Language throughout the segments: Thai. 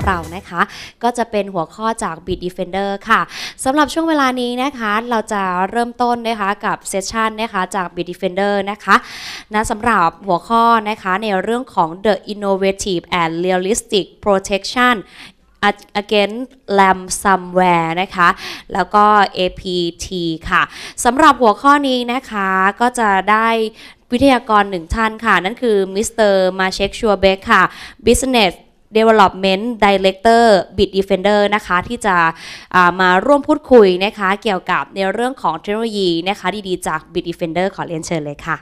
เรานะคะก็จะเป็นหัวข้อจาก Bitdefender ค่ะสำหรับช่วงเวลานี้นะคะเราจะเริ่มต้นนะคะกับเซสชันนะคะจาก Bitdefender นะคะสำหรับหัวข้อนะคะในเรื่องของ The Innovative and Realistic Protection against Ramsomware นะคะแล้วก็ APT ค่ะสำหรับหัวข้อนี้นะคะก็จะได้วิทยากรหนึ่งท่านค่ะนั่นคือ Mr.Maciej Dziobek ค่ะ Business Development Director Bitdefender นะคะที่จะมาร่วมพูดคุยนะคะเกี่ยวกับในเรื่องของเทคโนโลยีนะคะดีๆจาก Bitdefender ขอเรียนเชิญเลยค่ะ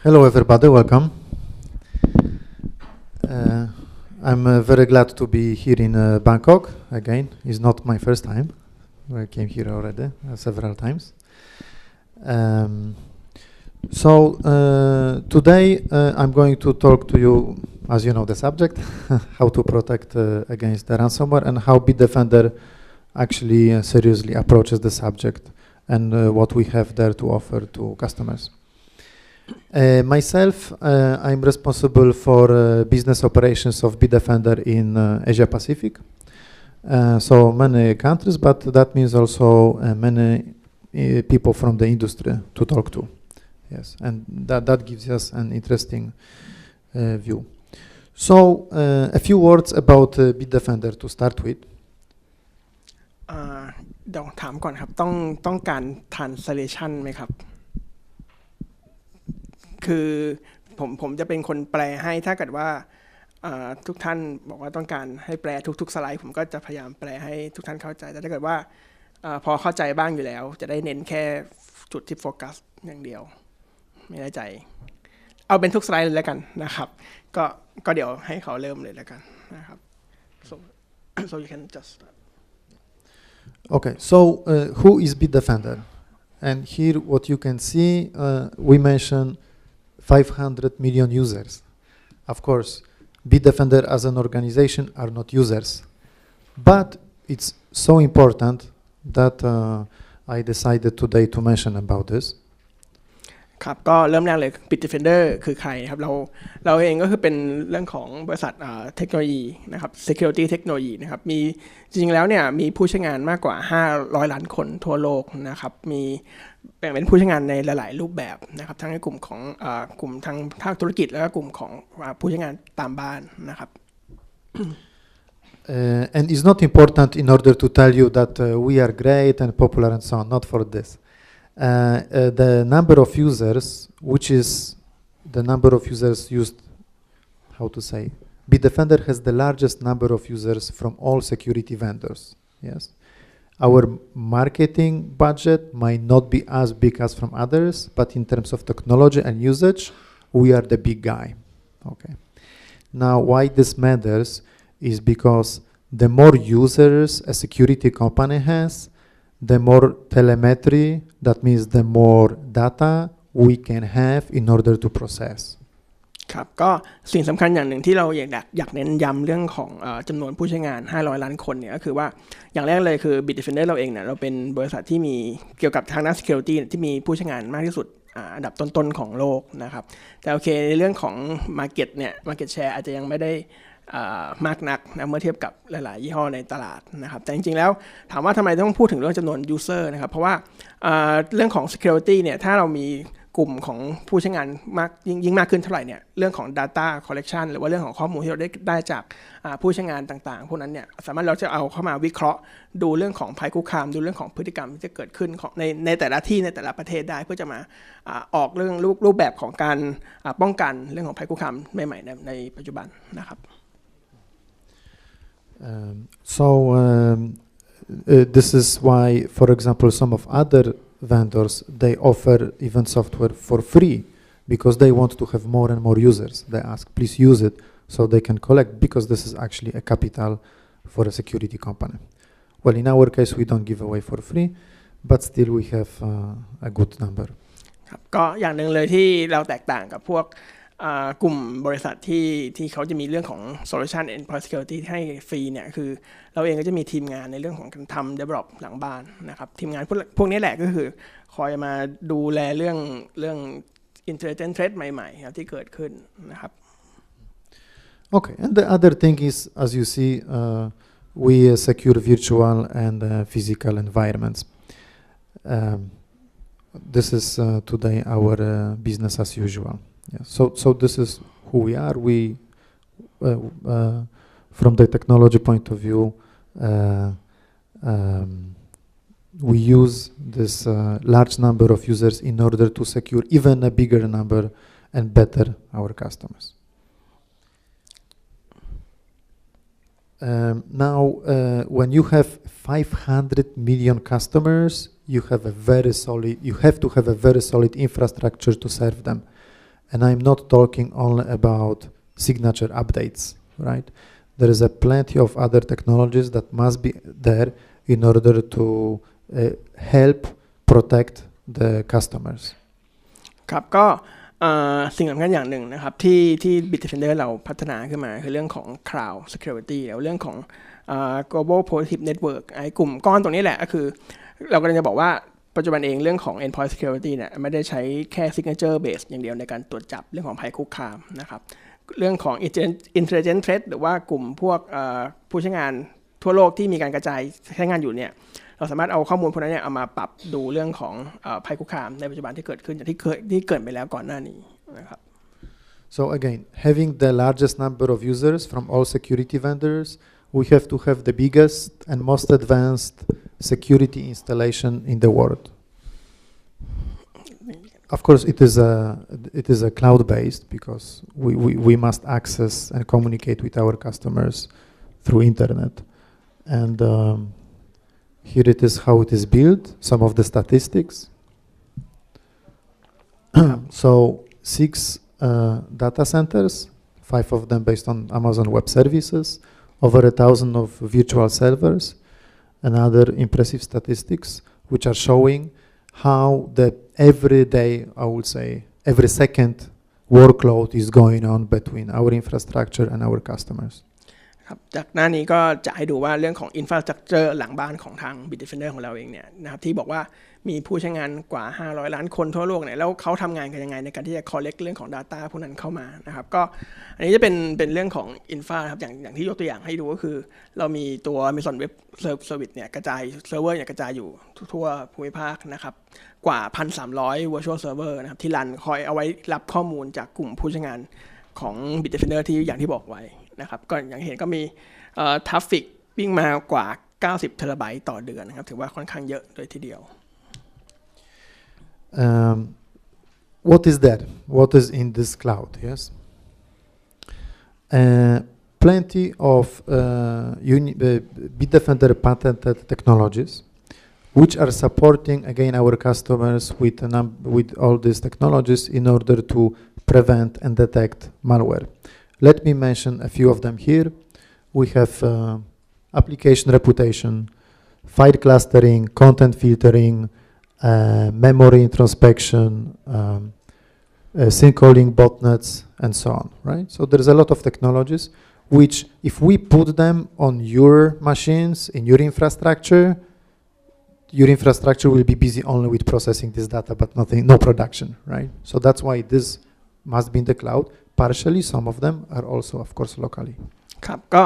Hello everybody, welcome. I'm very glad to be here in Bangkok again. It's not my first time. I came here already several times. Today I'm going to talk to you, as you know the subject, how to protect against the ransomware and how Bitdefender actually seriously approaches the subject and what we have there to offer to customers. Myself, I'm responsible for business operations of Bitdefender in Asia Pacific. So many countries, but that means also many people from the industry to talk to. Yes, and that gives us an interesting view. So a few words about Bitdefender to start with. เดี๋ยวถามก่อนครับต้องการ translation ไหมครับคือผมจะเป็นคนแปลให้ถ้าเกิดว่าทุกท่านบอกว่าต้องการให้แปลทุกๆสไลด์ผมก็จะพยายามแปลให้ทุกท่านเข้าใจแต่ถ้าเกิดว่าพอเข้าใจบ้างอยู่แล้วจะได้เน้นแค่จุดที่โฟกัสอย่างเดียวไม่แน่ใจเอาเป็นทุกสไลด์เลยแล้วกันนะครับก็เดี๋ยวให้เขาเริ่มเลยแล้วกันนะครับ so you can just Okay, so who is Bitdefender? And here what you can see, we mention 500 million users. Of course, Bitdefender as an organization are not users, but it's so important that I decided today to mention about this. ครับก็เริ่มแรกเลย Bitdefender คือใครครับเราเองก็คือเป็นเรื่องของบริษัทเทคโนโลยีนะครับ security เทคโนโลยีนะครับมีจริงๆแล้วเนี่ยมีผู้ใช้งานมากกว่า500ล้านคนทั่วโลกนะครับมีแบ่งเป็นผู้ใช้งานในหลายๆรูปแบบนะครับทั้งในกลุ่มของกลุ่มทางภาคธุรกิจแล้วก็กลุ่มของผู้ใช้งานตามบ้านนะครับ and it's not important in order to tell you that we are great and popular and so on, not for this. The number of users, which is the number of users used, how to say, Bitdefender has the largest number of users from all security vendors. Yes, our marketing budget might not be as big as from others, but in terms of technology and usage, we are the big guy. Okay. Now, why this matters is because the more users a security company has, the more telemetry, that means the more data we can have in order to process. ครับก็สิ่งสำคัญอย่างหนึ่งที่เราอยากเน้นย้ำเรื่องของจำนวนผู้ใช้งาน500ล้านคนเนี่ยก็คือว่าอย่างแรกเลยคือ Bitdefender เราเองเนี่ยเราเป็นบริษัทที่มีเกี่ยวกับทางด้าน security ที่มีผู้ใช้งานมากที่สุดอันดับต้นๆของโลกนะครับแต่โอเคในเรื่องของ market เนี่ย market share อาจจะยังไม่ได้มากนักนะเมื่อเทียบกับหลายๆยี่ห้อในตลาดนะครับแต่จริงๆแล้วถามว่าทำไมต้องพูดถึงเรื่องจำนวน user นะครับเพราะว่าเรื่องของ security เนี่ยถ้าเรามีกลุ่มของผู้ใช้งานมากยิ่งมากขึ้นเท่าไหร่เนี่ยเรื่องของ data collection หรือว่าเรื่องของข้อมูลที่เราได้จากผู้ใช้งานต่างๆพวกนั้นเนี่ยสามารถเราจะเอาเข้ามาวิเคราะห์ดูเรื่องของภัยคุกคามดูเรื่องของพฤติกรรมที่จะเกิดขึ้นของในแต่ละที่ในแต่ละประเทศได้เพื่อจะมาออกเรื่องรูปแบบของการป้องกันเรื่องของภัยคุกคามใหม่ๆในปัจจุบันนะครับ This is why, for example, some of other vendors, they offer even software for free because they want to have more and more users. They ask, please use it so they can collect because this is actually a capital for a security company. Well, in our case, we don't give away for free, but still we have a good number. ครับก็อย่างหนึ่งเลยที่เราแตกต่างกับพวก กลุ่มบริษัทที่เขาจะมีเรื่องของ solution endpoint security ให้ฟรีเนี่ยคือเราเองก็จะมีทีมงานในเรื่องของการทำ develop หลังบ้านนะครับทีมงานพวกนี้แหละก็คือคอยมาดูแลเรื่อง intelligent threat ใหม่ๆครับที่เกิดขึ้นนะครับ Okay, and the other thing is, as you see, we secure virtual and physical environments. This is today our business as usual. Yeah. So this is who we are. We, from the technology point of view, we use this large number of users in order to secure even a bigger number and better our customers. Now, when you have 500 million customers, you have to have a very solid infrastructure to serve them. And I'm not talking only about signature updates, right? There is a plenty of other technologies that must be there in order to help protect the customers. ครับก็สิ่งสำคัญอย่างหนึ่งนะครับที่ Bitdefender เราพัฒนาขึ้นมาคือเรื่องของ Cloud Security แล้วเรื่องของGlobal Protective Network ไอ้กลุ่มก้อนตรงนี้แหละก็คือเรากำลังจะบอกว่าปัจจุบันเองเรื่องของ Endpoint Security เนี่ยไม่ได้ใช้แค่ Signature Base อย่างเดียวในการตรวจจับเรื่องของภัยคุกคามนะครับเรื่องของ Intelligent Threat หรือว่ากลุ่มพวกผู้ใช้งานทั่วโลกที่มีการกระจายใช้งานอยู่เนี่ยเราสามารถเอาข้อมูลพวกนั้นเนี่ยเอามาปรับดูเรื่องของภัยคุกคามในปัจจุบันที่เกิดขึ้นอย่างที่เกิดไปแล้วก่อนหน้านี้นะครับ So again, having the largest number of users from all security vendors, we have to have the biggest and most advanced security installation in the world. Of course, it is a cloud-based because we must access and communicate with our customers through internet. And here it is how it is built, some of the statistics. So 6 data centers, 5 of them based on Amazon Web Services, over 1,000 of virtual servers, and other impressive statistics which are showing how the every day, I would say, every second workload is going on between our infrastructure and our customers. ครับจากหน้านี้ก็จะให้ดูว่าเรื่องของ infrastructure หลังบ้านของทาง Bitdefender ของเราเองเนี่ยนะครับที่บอกว่ามีผู้ใช้งานกว่า500ล้านคนทั่วโลกเนี่ยแล้วเขาทำงานกันยังไงในการที่จะ collect เรื่องของ data พวกนั้นเข้ามานะครับก็อันนี้จะเป็นเรื่องของ infra ครับอย่างที่ยกตัวอย่างให้ดูก็คือเรามีตัว Amazon Web Service เนี่ยกระจายเซิร์ฟเวอร์เนี่ยกระจายอยู่ทั่วภูมิภาคนะครับกว่า 1,300 virtual server นะครับที่รันคอยเอาไว้รับข้อมูลจากกลุ่มผู้ใช้งานของ Bitdefender ที่อย่างที่บอกไว้นะครับก็อย่างเห็นก็มีทราฟฟิกวิ่งมากว่า90เทราไบต์ต่อเดือนนะครับถือว่าค่อนข้างเยอะเลยทีเดียว What is there? What is in this cloud? Yes, plenty of Bitdefender patented technologies, which are supporting again our customers with all these technologies in order to prevent and detect malware. Let me mention a few of them here. We have application reputation, file clustering, content filtering, memory introspection, sync-calling botnets, and so on, right? So there's a lot of technologies which, if we put them on your machines, in your infrastructure will be busy only with processing this data, but no production, right? So that's why this must be in the cloud. Partially, some of them are also, of course, locally. ครับก็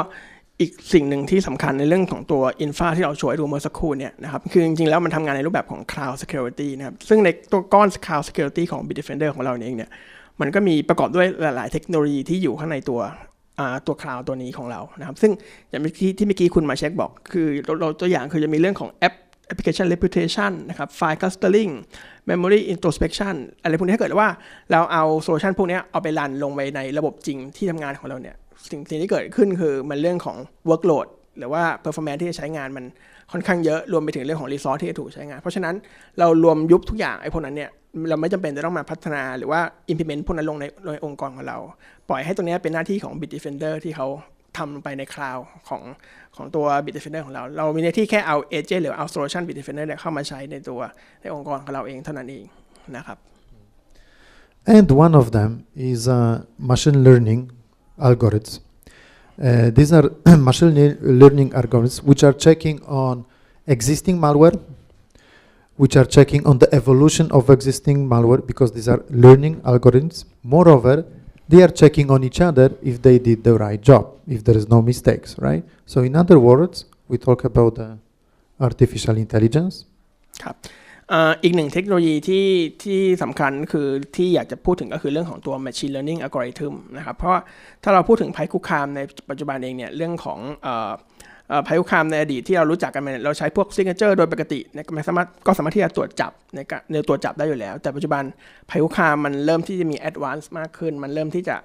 อีกสิ่งหนึ่งที่สำคัญในเรื่องของตัว infra ที่เราโชว์ให้ดูเมื่อสักครู่เนี่ยนะครับคือจริงๆแล้วมันทำงานในรูปแบบของ cloud security นะครับซึ่งในตัวก้อน cloud security ของ Bitdefender ของเราเองเนี่ยมันก็มีประกอบด้วยหลายๆเทคโนโลยีที่อยู่ข้างในตัว cloud ตัวนี้ของเรานะครับซึ่งอย่างเมื่อกี้คุณมาเช็คบอกคือเราตัวอย่างคือจะมีเรื่องของ application reputation นะครับ file clustering memory introspection อะไรพวกนี้ถ้าเกิดว่าเราเอาโซลูชันพวกนี้เอาไปรันลงไปในระบบจริงที่ทำงานของเราเนี่ยสิ่งที่เกิดขึ้นคือมันเรื่องของ workload หรือว่า performance ที่จะใช้งานมันค่อนข้างเยอะรวมไปถึงเรื่องของ resource ที่จะถูกใช้งานเพราะฉะนั้นเรารวมยุบทุกอย่างไอ้พวกนั้นเนี่ยเราไม่จำเป็นจะต้องมาพัฒนาหรือว่า implement พวกนั้นลงในองค์กรของเราปล่อยให้ตรงนี้เป็นหน้าที่ของ Bitdefender ที่เขาทำไปใน cloud ของตัว Bitdefender ของเราเรามีหน้าที่แค่เอา agent หรือเอา solution Bitdefender เข้ามาใช้ในองค์กรของเราเองเท่านั้นเองนะครับ And one of them is machine learning algorithms. These are machine learning algorithms which are checking on existing malware, which are checking on the evolution of existing malware because these are learning algorithms. Moreover, they are checking on each other if they did the right job, if there is no mistakes, right? So in other words, we talk about artificial intelligence. ครับอีกหนึ่งเทคโนโลยีที่สำคัญคือที่อยากจะพูดถึงก็คือเรื่องของตัว machine learning algorithm นะครับเพราะว่าถ้าเราพูดถึงภัยคุกคามในปัจจุบันเองเนี่ยเรื่องของภัยคุกคามในอดีตที่เรารู้จักกันมาเราใช้พวก signature โดยปกติก็สามารถที่จะตรวจจับในตรวจจับได้อยู่แล้วแต่ปัจจุบันภัยคุกคามมันเริ่มที่จะมี advance มากขึ้นมันเริ่มที่จะ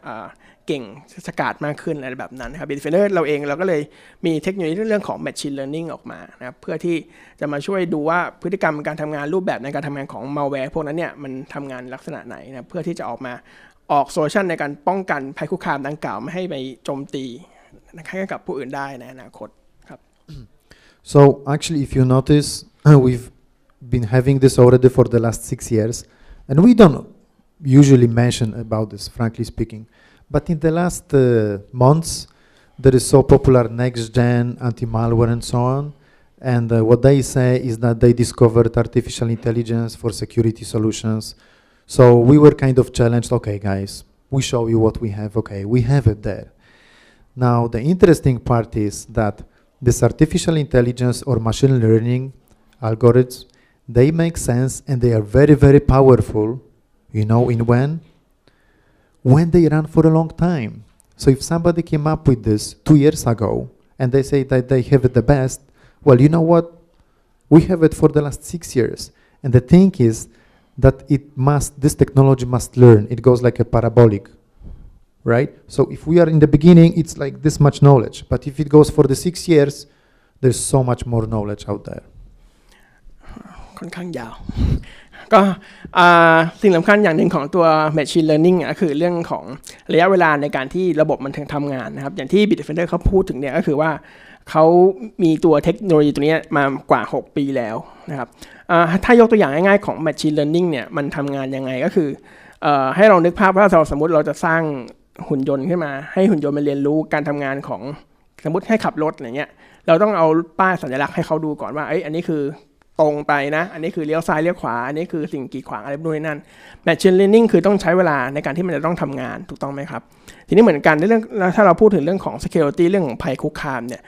เก่งสกัดมากขึ้นอะไรแบบนั้นนะครับ Bitdefender เราก็เลยมีเทคโนโลยีเรื่องของ machine learning ออกมานะครับเพื่อที่จะมาช่วยดูว่าพฤติกรรมการทำงานรูปแบบในการทำงานของ malware พวกนั้นเนี่ยมันทำงานลักษณะไหนนะเพื่อที่จะออกโซลูชันในการป้องกันภัยคุกคามดังกล่าวไม่ให้ไปโจมตีให้กับผู้อื่นได้ในอนาคตครับ So actually if you notice we've been having this already for the last 6 years and we don't usually mention about this frankly speaking. But in the last months, there is so popular next-gen anti-malware and so on. And what they say is that they discovered artificial intelligence for security solutions. So we were kind of challenged, okay, guys, we show you what we have. Okay, we have it there. Now, the interesting part is that this artificial intelligence or machine learning algorithms, they make sense and they are very, very powerful, you know, in when they run for a long time. So if somebody came up with this 2 years ago and they say that they have it the best, well, you know what? We have it for the last 6 years. And the thing is that this technology must learn. It goes like a parabolic, right? So if we are in the beginning, it's like this much knowledge. But if it goes for the 6 years, there's so much more knowledge out there. ค่อนข้างยาวก็สิ่งสำคัญอย่างหนึ่งของตัว machine learning ก็คือเรื่องของระยะเวลาในการที่ระบบมันทำงานนะครับอย่างที่ Bitdefender เขาพูดถึงเนี่ยก็คือว่าเขามีตัวเทคโนโลยีตัวนี้มากว่า6ปีแล้วนะครับถ้ายกตัวอย่างง่ายๆของ machine learning เนี่ยมันทำงานยังไงก็คือให้เรานึกภาพว่าสมมติเราจะสร้างหุ่นยนต์ขึ้นมาให้หุ่นยนต์มันเรียนรู้การทำงานของสมมติให้ขับรถอะไรเงี้ยเราต้องเอาป้ายสัญลักษณ์ให้เขาดูก่อนว่าอันนี้คือตรงไปนะอันนี้คือเลี้ยวซ้ายเลี้ยวขวาอันนี้คือสิ่งกีดขวางอะไรนู่นนี่นั่น Machine Learning คือต้องใช้เวลาในการที่มันจะต้องทำงานถูกต้องไหมครับทีนี้เหมือนกันในเรื่องถ้าเราพูดถึงเรื่องของ security เรื่องของภัยคุกคามเนี่ย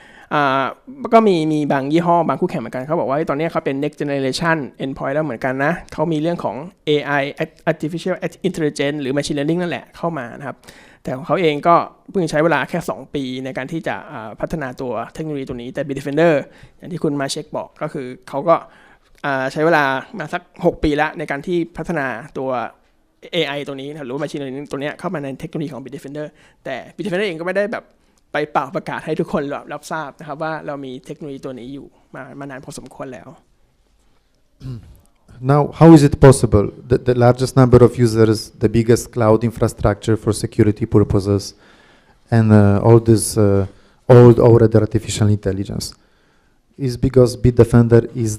ก็มีบางยี่ห้อบางคู่แข่งเหมือนกันเขาบอกว่าตอนนี้เขาเป็น next generation endpoint แล้วเหมือนกันนะเขามีเรื่องของ AI artificial intelligence หรือ machine learning นั่นแหละเข้ามานะครับแต่ของเขาเองก็เพิ่งใช้เวลาแค่2ปีในการที่จะพัฒนาตัวเทคโนโลยีตัวนี้แต่ Bitdefender อย่างที่คุณมาเช็คบอกก็คือเขาก็ใช้เวลามาสัก6ปีแล้วในการที่พัฒนาตัว AI ตัวนี้หรือ Machine Learning ตัวนี้เข้ามาในเทคโนโลยีของ Bitdefender แต่ Bitdefender เองก็ไม่ได้แบบไปเป่าประกาศให้ทุกคนรับทราบนะครับว่าเรามีเทคโนโลยีตัวนี้อยู่มานานพอสมควรแล้ว Now, how is it possible that the largest number of users, the biggest cloud infrastructure for security purposes, and all this old already artificial intelligence is because Bitdefender is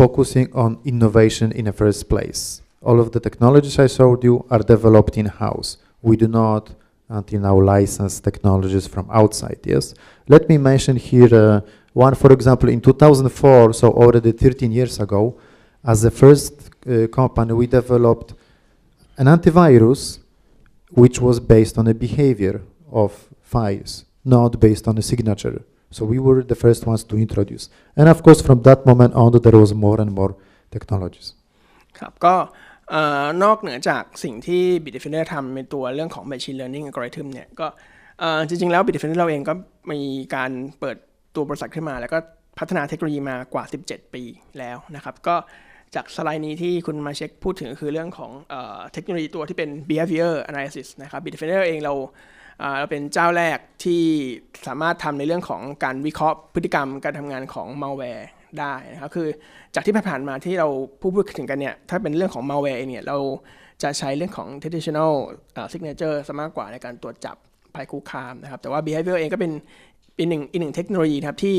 focusing on innovation in the first place. All of the technologies I showed you are developed in-house. We do not until now license technologies from outside, yes? Let me mention here one, for example, in 2004, so already 13 years ago, as the first company, we developed an antivirus which was based on the behavior of files, not based on a signature. So we were the first ones to introduce. And of course, from that moment on, there was more and more technologies. ครับก็นอกเหนือจากสิ่งที่ Bitdefender ทำในตัวเรื่องของ Machine Learning Algorithm เนี่ยก็จริงๆแล้ว Bitdefender เราเองก็มีการเปิดตัวบริษัทขึ้นมาแล้วก็พัฒนาเทคโนโลยีมากว่า17ปีแล้วนะครับก็จากสไลด์นี้ที่คุณมาเช็คพูดถึงคือเรื่องของเทคโนโลยีตัวที่เป็น behavior analysis นะครับ Bitdefender เองเราเป็นเจ้าแรกที่สามารถทำในเรื่องของการวิเคราะห์พฤติกรรมการทำงานของ malware ได้นะครับคือจากที่ผ่านมาที่เราพูดถึงกันเนี่ยถ้าเป็นเรื่องของ malware เนี่ยเราจะใช้เรื่องของ traditional signature ซะมากกว่าในการตรวจจับภัยคุกคามนะครับแต่ว่า behavior เองก็เป็นอีกหนึ่งเทคโนโลยีครับที่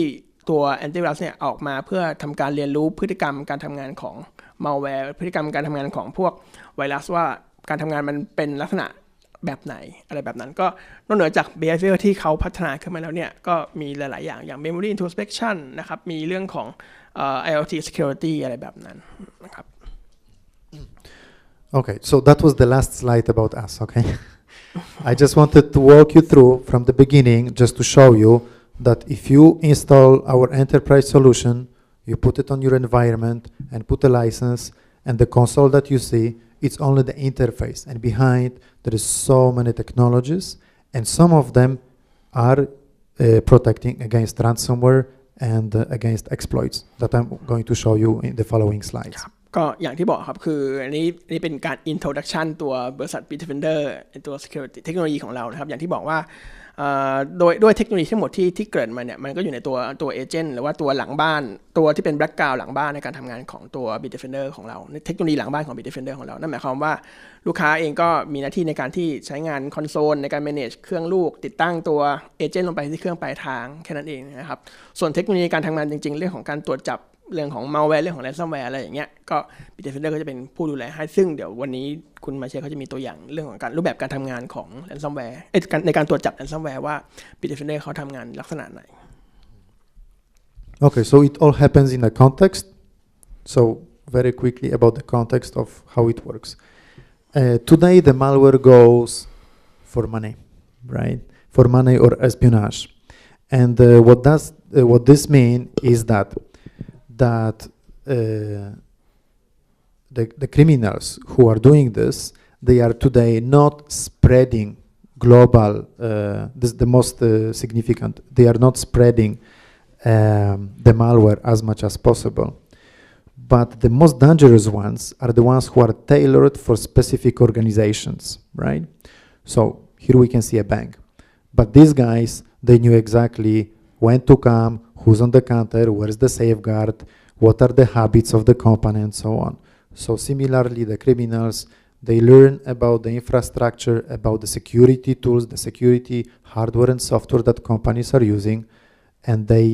ตัว antivirus เนี่ยออกมาเพื่อทำการเรียนรู้พฤติกรรมการทำงานของ malware พฤติกรรมการทำงานของพวกไวรัสว่าการทำงานมันเป็นลักษณะแบบไหนอะไรแบบนั้นก็นอกเหนือจาก behavior ที่เขาพัฒนาขึ้นมาแล้วเนี่ยก็มีหลายๆอย่าง memory introspection นะครับมีเรื่องของIoT security อะไรแบบนั้นนะครับ Okay, so that was the last slide about us, okay? I just wanted to walk you through from the beginning just to show you that if you install our enterprise solution, you put it on your environment and put a license, and the console that you see, it's only the interface, and behind there is so many technologies, and some of them are protecting against ransomware and against exploits that I'm going to show you in the following slides. ก็อย่างที่บอกครับคืออันนี้เป็นการ introduction ตัวบริษัท Bitdefender ตัว security เทคโนโลยีของเรานะครับอย่างที่บอกว่าด้วยเทคโนโลยีทั้งหมดที่เกิดมาเนี่ยมันก็อยู่ในตัวเอเจนต์หรือว่าตัวหลังบ้านตัวที่เป็น background หลังบ้านในการทำงานของตัว Bitdefender ของเราเทคโนโลยีหลังบ้านของ Bitdefender ของเรานั่นหมายความว่าลูกค้าเองก็มีหน้าที่ในการที่ใช้งานคอนโซลในการ manage เครื่องลูกติดตั้งตัวเอเจนต์ลงไปที่เครื่องปลายทางแค่นั้นเองนะครับส่วนเทคโนโลยีการทำงานจริงๆเรื่องของการตรวจจับเรื่องของ malware เรื่องของ ransomware อะไรอย่างเงี้ยก็ Bitdefender ก็จะเป็นผู้ดูแลให้ซึ่งเดี๋ยววันนี้คุณมาเชยเขาจะมีตัวอย่างเรื่องของการรูปแบบการทำงานของ ransomware ในการตรวจจับ ransomware ว่า Bitdefender เขาทำงานลักษณะไหน Okay, so it all happens in a context. So very quickly about the context of how it works. Today the malware goes for money, right? For money or espionage. And what this means is that the criminals who are doing this, they are today not spreading global. This is the most significant. They are not spreading the malware as much as possible. But the most dangerous ones are the ones who are tailored for specific organizations, right? So here we can see a bank. But these guys, they knew exactly when to come, who's on the counter, where's the safeguard, what are the habits of the company, and so on. So similarly, the criminals, they learn about the infrastructure, about the security tools, the security hardware and software that companies are using, and they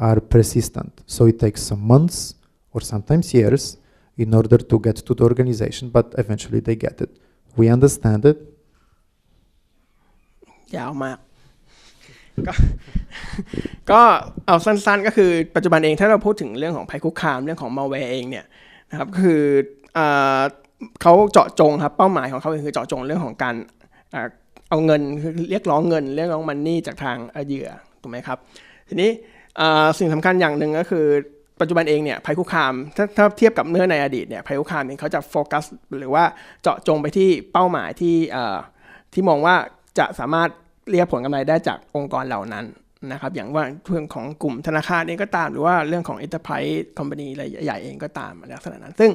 are persistent. So it takes some months or sometimes years in order to get to the organization, but eventually they get it. We understand it. ยาวมากก็เอาสั้นๆก็คือปัจจุบันเองถ้าเราพูดถึงเรื่องของภัยคุกคามเรื่องของ malware เองเนี่ยนะครับคือเขาเจาะจงครับเป้าหมายของเขาคือเจาะจงเรื่องของการเอาเงินเรียกร้องมันนี่จากทางเหยื่อถูกไหมครับทีนี้สิ่งสำคัญอย่างหนึ่งก็คือปัจจุบันเองเนี่ยภัยคุกคามถ้าเทียบกับเมื่อในอดีตเนี่ยภัยคุกคามเองเขาจะโฟกัสหรือว่าเจาะจงไปที่เป้าหมายที่มองว่าจะสามารถเรียกผลกำไรได้จากองค์กรเหล่านั้นนะครับอย่างว่าเรื่องของกลุ่มธนาคารเองก็ตามหรือว่าเรื่องของ enterprise company รายใหญ่เองก็ตามลักษณะนั้นซึ่ง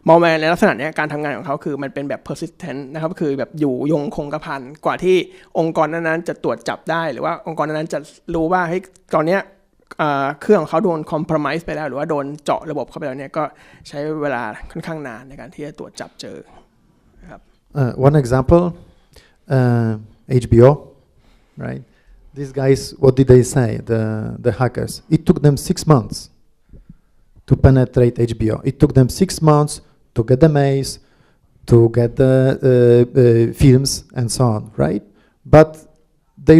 malware ในลักษณะนี้การทำงานของเขาคือมันเป็นแบบ persistent นะครับคือแบบอยู่ยงคงกระพันกว่าที่องค์กรนั้นๆจะตรวจจับได้หรือว่าองค์กรนั้นๆจะรู้ว่าเฮ้ยตอนนี้เครื่องของเขาโดน compromise ไปแล้วหรือว่าโดนเจาะระบบเข้าไปแล้วเนี่ยก็ใช้เวลาค่อนข้างนานในการที่จะตรวจจับเจอครับ One example, HBO, right? These guys, what did they say? The hackers. It took them 6 months to penetrate HBO. It took them 6 months to get the mails, to get the films, and so on, right? But they,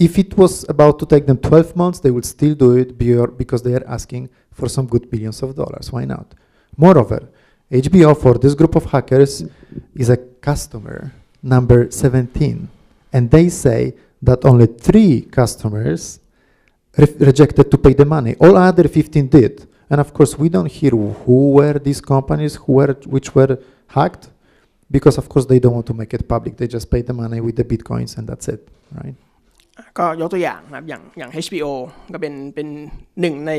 if it was about to take them 12 months, they would still do it because they are asking for some good billions of dollars. Why not? Moreover, HBO for this group of hackers is a customer number 17, and they say that only 3 customers rejected to pay the money. All other 15 did. And of course, we don't hear who were these companies, which were hacked, because of course they don't want to make it public. They just pay the money with the bitcoins and that's it, right? ก็ยกตัวอย่างนะครับอย่าง HBO ก็เป็นหนึ่งใน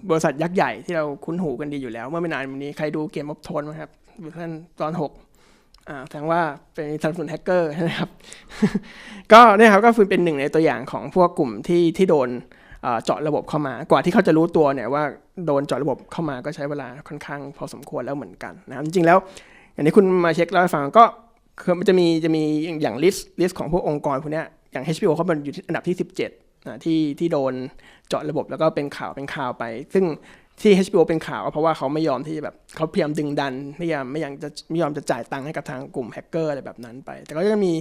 บริษัทยักษ์ใหญ่ที่เราคุ้นหูกันดีอยู่แล้วเมื่อไม่นานมานี้ใครดูเกมออฟโทนมั้ยครับตอน6แสดงว่าเป็นสนับสนุนแฮกเกอร์นะครับ ก็เนี่ยครับก็คือเป็นหนึ่งในตัวอย่างของพวกกลุ่มที่โดนเจาะระบบเข้ามากว่าที่เขาจะรู้ตัวเนี่ยว่าโดนเจาะระบบเข้ามาก็ใช้เวลาค่อนข้างพอสมควรแล้วเหมือนกันนะครับจริงๆแล้วอย่างที่คุณมาเช็คเล่าให้ฟังก็คือมันจะมีอย่างลิสต์ของพวกองค์กรพวกนี้อย่าง HBO เขาเป็นอยู่ที่อันดับที่17ที่โดนเจาะระบบแล้วก็เป็นข่าวไปซึ่ง ที่ HBO เป็นข่าวเพราะว่าเขาไม่ยอมที่แบบเขาพยายามดึงดันไม่ยอมจะจ่ายตังค์ให้กับทางกลุ่มแฮกเกอร์อะไรแบบนั้นไปแต่ก็จะมี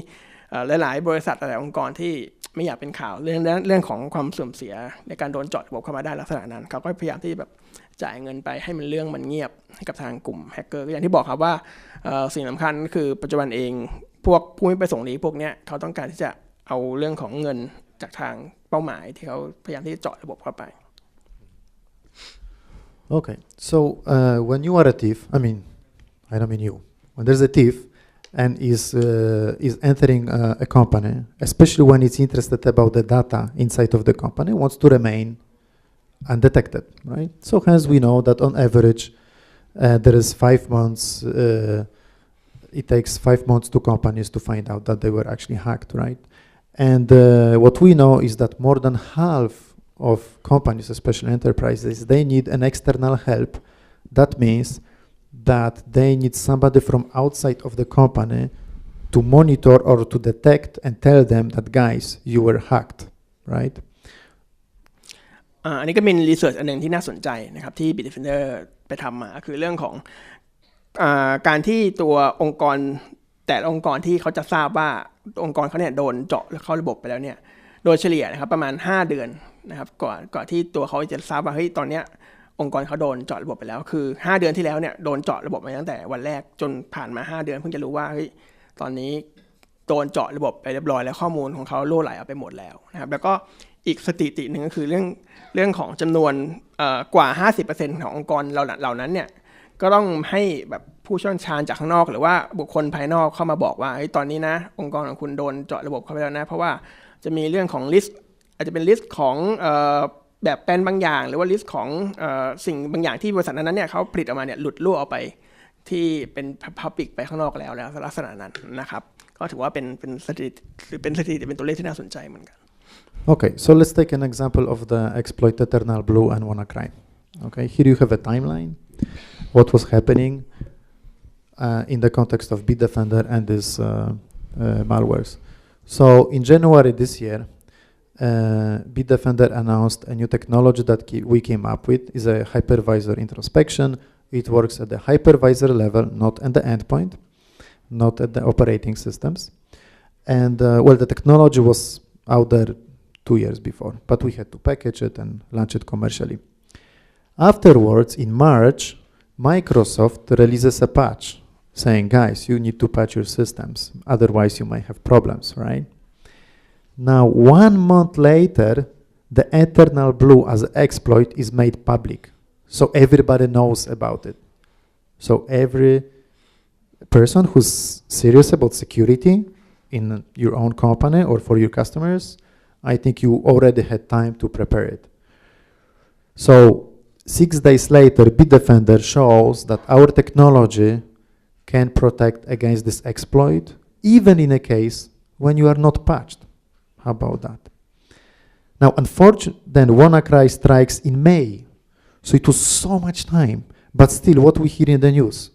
หลายๆบริษัทหลายๆองค์กรที่ไม่อยากเป็นข่าวเรื่องของความเสื่อมเสียในการโดนเจาะระบบเข้ามาได้ลักษณะนั้นเขาก็พยายามที่แบบจ่ายเงินไปให้มันเรื่องมันเงียบให้กับทางกลุ่มแฮกเกอร์ก็อย่างที่บอกครับว่าสิ่งสำคัญคือปัจจุบันเองพวกผู้ไม่ประสงค์ดีพวกนี้เขาต้องการที่จะเอาเรื่องของเงินจากทางเป้าหมายที่เขาพยายามที่จะเจาะระบบเข้าไป Okay, so when you are a thief, I don't mean you. When there's a thief and is entering a company, especially when it's interested about the data inside of the company, wants to remain undetected, right? So hence we know that on average there is 5 months. It takes 5 months to companies to find out that they were actually hacked, right? And what we know is that more than half of companies, especially enterprises, they need an external help. That means that they need somebody from outside of the company to monitor or to detect and tell them that, guys, you were hacked, right? อันนี้ก็เป็นรีเสิร์ชอันนึงที่น่าสนใจนะครับที่ Bitdefender ไปทำมาคือเรื่องของการที่ตัวองค์กรแต่ละองค์กรที่เขาจะทราบว่าองค์กรเขาเนี่ยโดนเจาะเข้าระบบไปแล้วเนี่ยโดยเฉลี่ยนะครับประมาณ5 เดือนนะครับก่อนที่ตัวเขาจะทราบว่าเฮ้ยตอนเนี้ยองค์กรเขาโดนเจาะระบบไปแล้วคือ5 เดือนที่แล้วเนี่ยโดนเจาะระบบมาตั้งแต่วันแรกจนผ่านมา5 เดือนเพิ่งจะรู้ว่าเฮ้ยตอนนี้โดนเจาะระบบไปเรียบร้อยแล้วข้อมูลของเขาโล่ไหลเอาไปหมดแล้วนะครับแล้วก็อีกสถิติหนึ่งก็คือเรื่องของจำนวนกว่า 50% ขององค์กรเหล่านั้นเนี่ยก็ต้องให้แบบผู้เชี่ยวชาญจากข้างนอกหรือว่าบุคคลภายนอกเข้ามาบอกว่าตอนนี้นะองค์กรของคุณโดนเจาะระบบเข้าไปแล้วนะเพราะว่าจะมีเรื่องของลิสต์อาจจะเป็นลิสต์ของแบบแปลนบางอย่างหรือว่าลิสต์ของสิ่งบางอย่างที่บริษัทนั้นเนี่ยเขาผลิตออกมาเนี่ยหลุดรั่วออกไปที่เป็น public ไปข้างนอกแล้วลักษณะนั้นนะครับก็ถือว่าเป็นสถิติหรือเป็นตัวเลขที่น่าสนใจเหมือนกัน Okay, so let's take an example of the exploit Eternal Blue and WannaCry. Okay, here you have a timeline. What was happening in the context of Bitdefender and these malwares. So in January this year, Bitdefender announced a new technology that we came up with is a hypervisor introspection. It works at the hypervisor level, not at the endpoint, not at the operating systems. And well, the technology was out there 2 years before, but we had to package it and launch it commercially. Afterwards, in March, Microsoft releases a patch saying, guys, you need to patch your systems, otherwise you might have problems, right? Now, 1 month later, the Eternal Blue as an exploit is made public, so everybody knows about it. So every person who's serious about security in your own company or for your customers, I think you already had time to prepare it. So 6 days later, Bitdefender shows that our technology can protect against this exploit, even in a case when you are not patched. How about that? Now, unfortunately, then WannaCry strikes in May. So it was so much time. But still, what we hear in the news,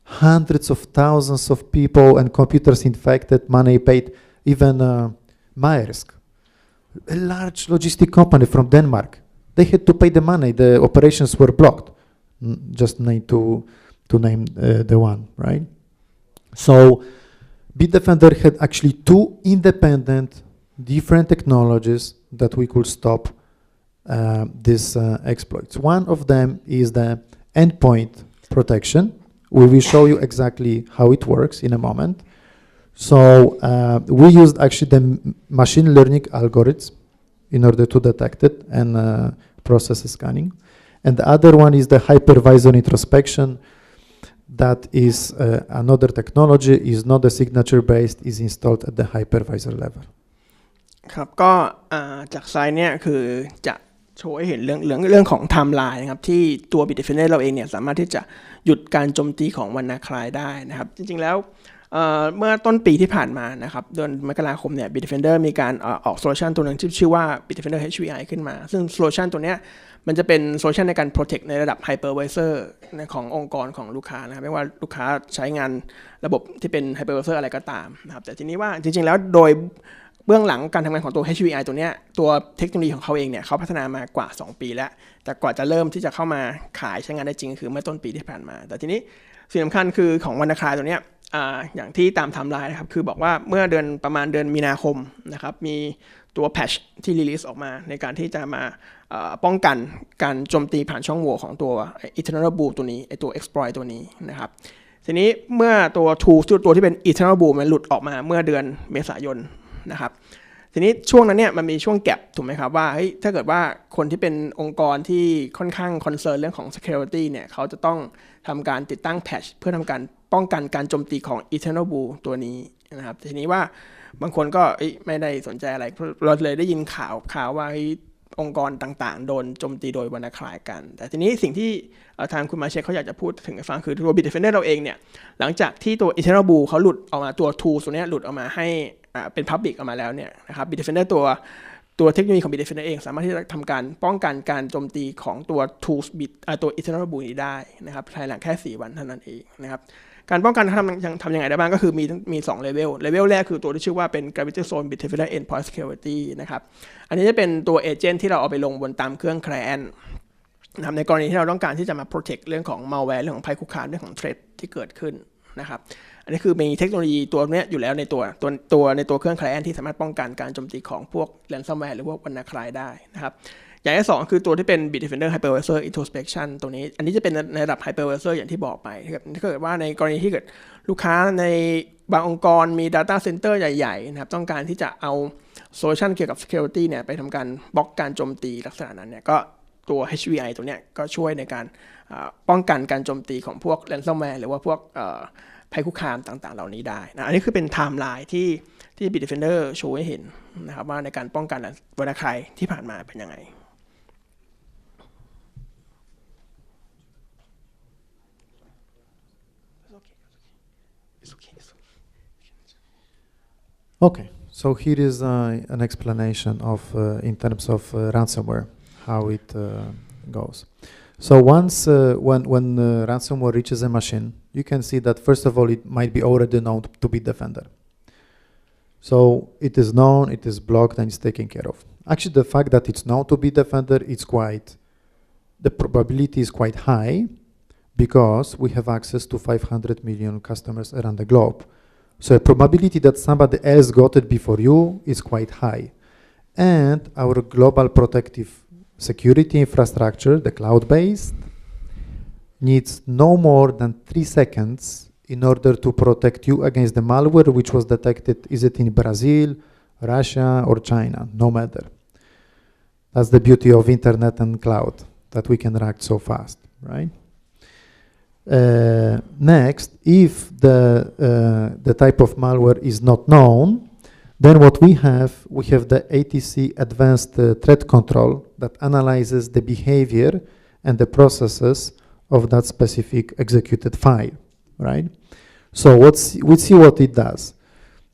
hundreds of thousands of people and computers infected, money paid, even Maersk, a large logistic company from Denmark. They had to pay the money. The operations were blocked. Just need to name the one, right? So Bitdefender had actually 2 independent different technologies that we could stop these exploits. One of them is the endpoint protection. We will show you exactly how it works in a moment. So we used actually the machine learning algorithms in order to detect it and process scanning. And the other one is the hypervisor introspection. That is another technology, is not a signature based, is installed at the hypervisor level. ครับก็จากไซต์เนี่ยคือจะโชว์ให้เห็นเรื่องของไทม์ไลน์นะครับที่ตัว Bitdefender เราเองเนี่ยสามารถที่จะหยุดการโจมตีของ WannaCry ได้นะครับจริงๆแล้วเมื่อต้นปีที่ผ่านมานะครับเดือนมกราคมเนี่ย Bitdefender มีการออกโซลูชันตัวหนึ่งที่ชื่อว่า Bitdefender HVI ขึ้นมาซึ่งโซลูชันตัวเนี้ยมันจะเป็นโซลูชันในการ protect ในระดับ hypervisor ขององค์กรของลูกค้านะครับไม่ว่าลูกค้าใช้งานระบบที่เป็น hypervisor อะไรก็ตามนะครับแต่ทีนี้ว่าจริงๆแล้วโดย บื้องหลังการทำงานของตัว HVI ตัวเนี้ยตัวเทคโนโลยีของเขาเองเนี่ยเขาพัฒนามากว่า2 ปีแล้วแต่กว่าจะเริ่มที่จะเข้ามาขายใช้งานได้จริงคือเมื่อต้นปีที่ผ่านมาแต่ทีนี้สิ่งสำคัญคือของวรรณครายตัวเนี้ยอย่างที่ตามไทม์ไลน์นะครับคือบอกว่าเมื่อประมาณเดือนมีนาคมนะครับมีตัวแพทช์ที่รีลีสออกมาในการที่จะมาป้องกันการโจมตีผ่านช่องโหว่ของตัว Eternal Blue ตัวนี้ไอตัว exploit ตัวนี้นะครับทีนี้เมื่อตัว tool ตัวที่เป็น Eternal Blue มันหลุดออกมาเมื่อเดือนเมษายนนะครับทีนี้ช่วงนั้นเนี่ยมันมีช่วงแก็บถูกไหมครับว่าถ้าเกิดว่าคนที่เป็นองค์กรที่ค่อนข้างคอนเซิร์นเรื่องของ security เนี่ยเขาจะต้องทำการติดตั้งแพทช์เพื่อทำการป้องกันการโจมตีของ Eternal Blue ตัวนี้นะครับทีนี้ว่าบางคนก็ไม่ได้สนใจอะไรเราเลยได้ยินข่าวว่าองค์กรต่างๆโดนโจมตีโดยวรรณครายกันแต่ทีนี้สิ่งที่ทางคุณมาเชคเขาอยากจะพูดถึงให้ฟังคือตัว Bitdefender เราเองเนี่ยหลังจากที่ตัว Eternal Blue เขาหลุดออกมาตัว tools ตัวนี้หลุดออกมาให้เป็น public ออกมาแล้วเนี่ยนะครับ Bitdefender ตัวเทคโนโลยีของ Bitdefender เองสามารถที่จะทำการป้องกันการโจมตีของตัว tools ตัว Eternal Blue นี้ได้นะครับภายหลังแค่4 วันเท่านั้นเองนะครับการป้องกันทำยังไงได้บ้างก็คือมี2 level แรกคือตัวที่ชื่อว่าเป็น Gravity Zone Bitdefender Endpoint Security นะครับอันนี้จะเป็นตัวเอเจนต์ที่เราเอาไปลงบนตามเครื่องแคลนนะครับในกรณีที่เราต้องการที่จะมา protect เรื่องของ malware เรื่องของภัยคุกคามเรื่องของ threat ที่เกิดขึ้นนะครับอันนี้คือมีเทคโนโลยีตัวนี้อยู่แล้วในตัวเครื่องแคลนที่สามารถป้องกันการโจมตีของพวก ransomware หรือพวกวรรณครายได้นะครับอย่างที่2คือตัวที่เป็น Bitdefender Hypervisor Introspection ตัวนี้อันนี้จะเป็นในระดับ Hypervisor อย่างที่บอกไปถ้าเกิดว่าในกรณีที่เกิดลูกค้าในบางองค์กรมี Data Center ใหญ่ๆนะครับต้องการที่จะเอาโซลูชันเกี่ยวกับ Security เนี่ยไปทำการบล็อกการโจมตีลักษณะนั้นเนี่ยก็ตัว HVI ตัวเนี้ยก็ช่วยในการป้องกันการโจมตีของพวก Ransomware หรือว่าพวกภัยคุกคามต่างๆเหล่านี้ได้นะอันนี้คือเป็นไทม์ไลน์ที่ Bitdefender โชว์ให้เห็นนะครับว่าในการป้องกันวรรณครายที่ผ่านมาเป็นยังไงOkay, so here is an explanation of, in terms of ransomware, how it goes. So once when ransomware reaches a machine, you can see that first of all it might be already known to Bitdefender. So it is known, it is blocked, and it's taken care of. Actually, the fact that it's known to Bitdefender, the probability is quite high because we have access to 500 million customers around the globe. So the probability that somebody else got it before you is quite high. And our global protective security infrastructure, the cloud-based, needs no more than 3 seconds in order to protect you against the malware which was detected, is it in Brazil, Russia, or China, no matter. That's the beauty of internet and cloud, that we can react so fast, right? Next, if the type of malware is not known, then what we have the ATC advanced threat control that analyzes the behavior and the processes of that specific executed file, right? So we see what it does.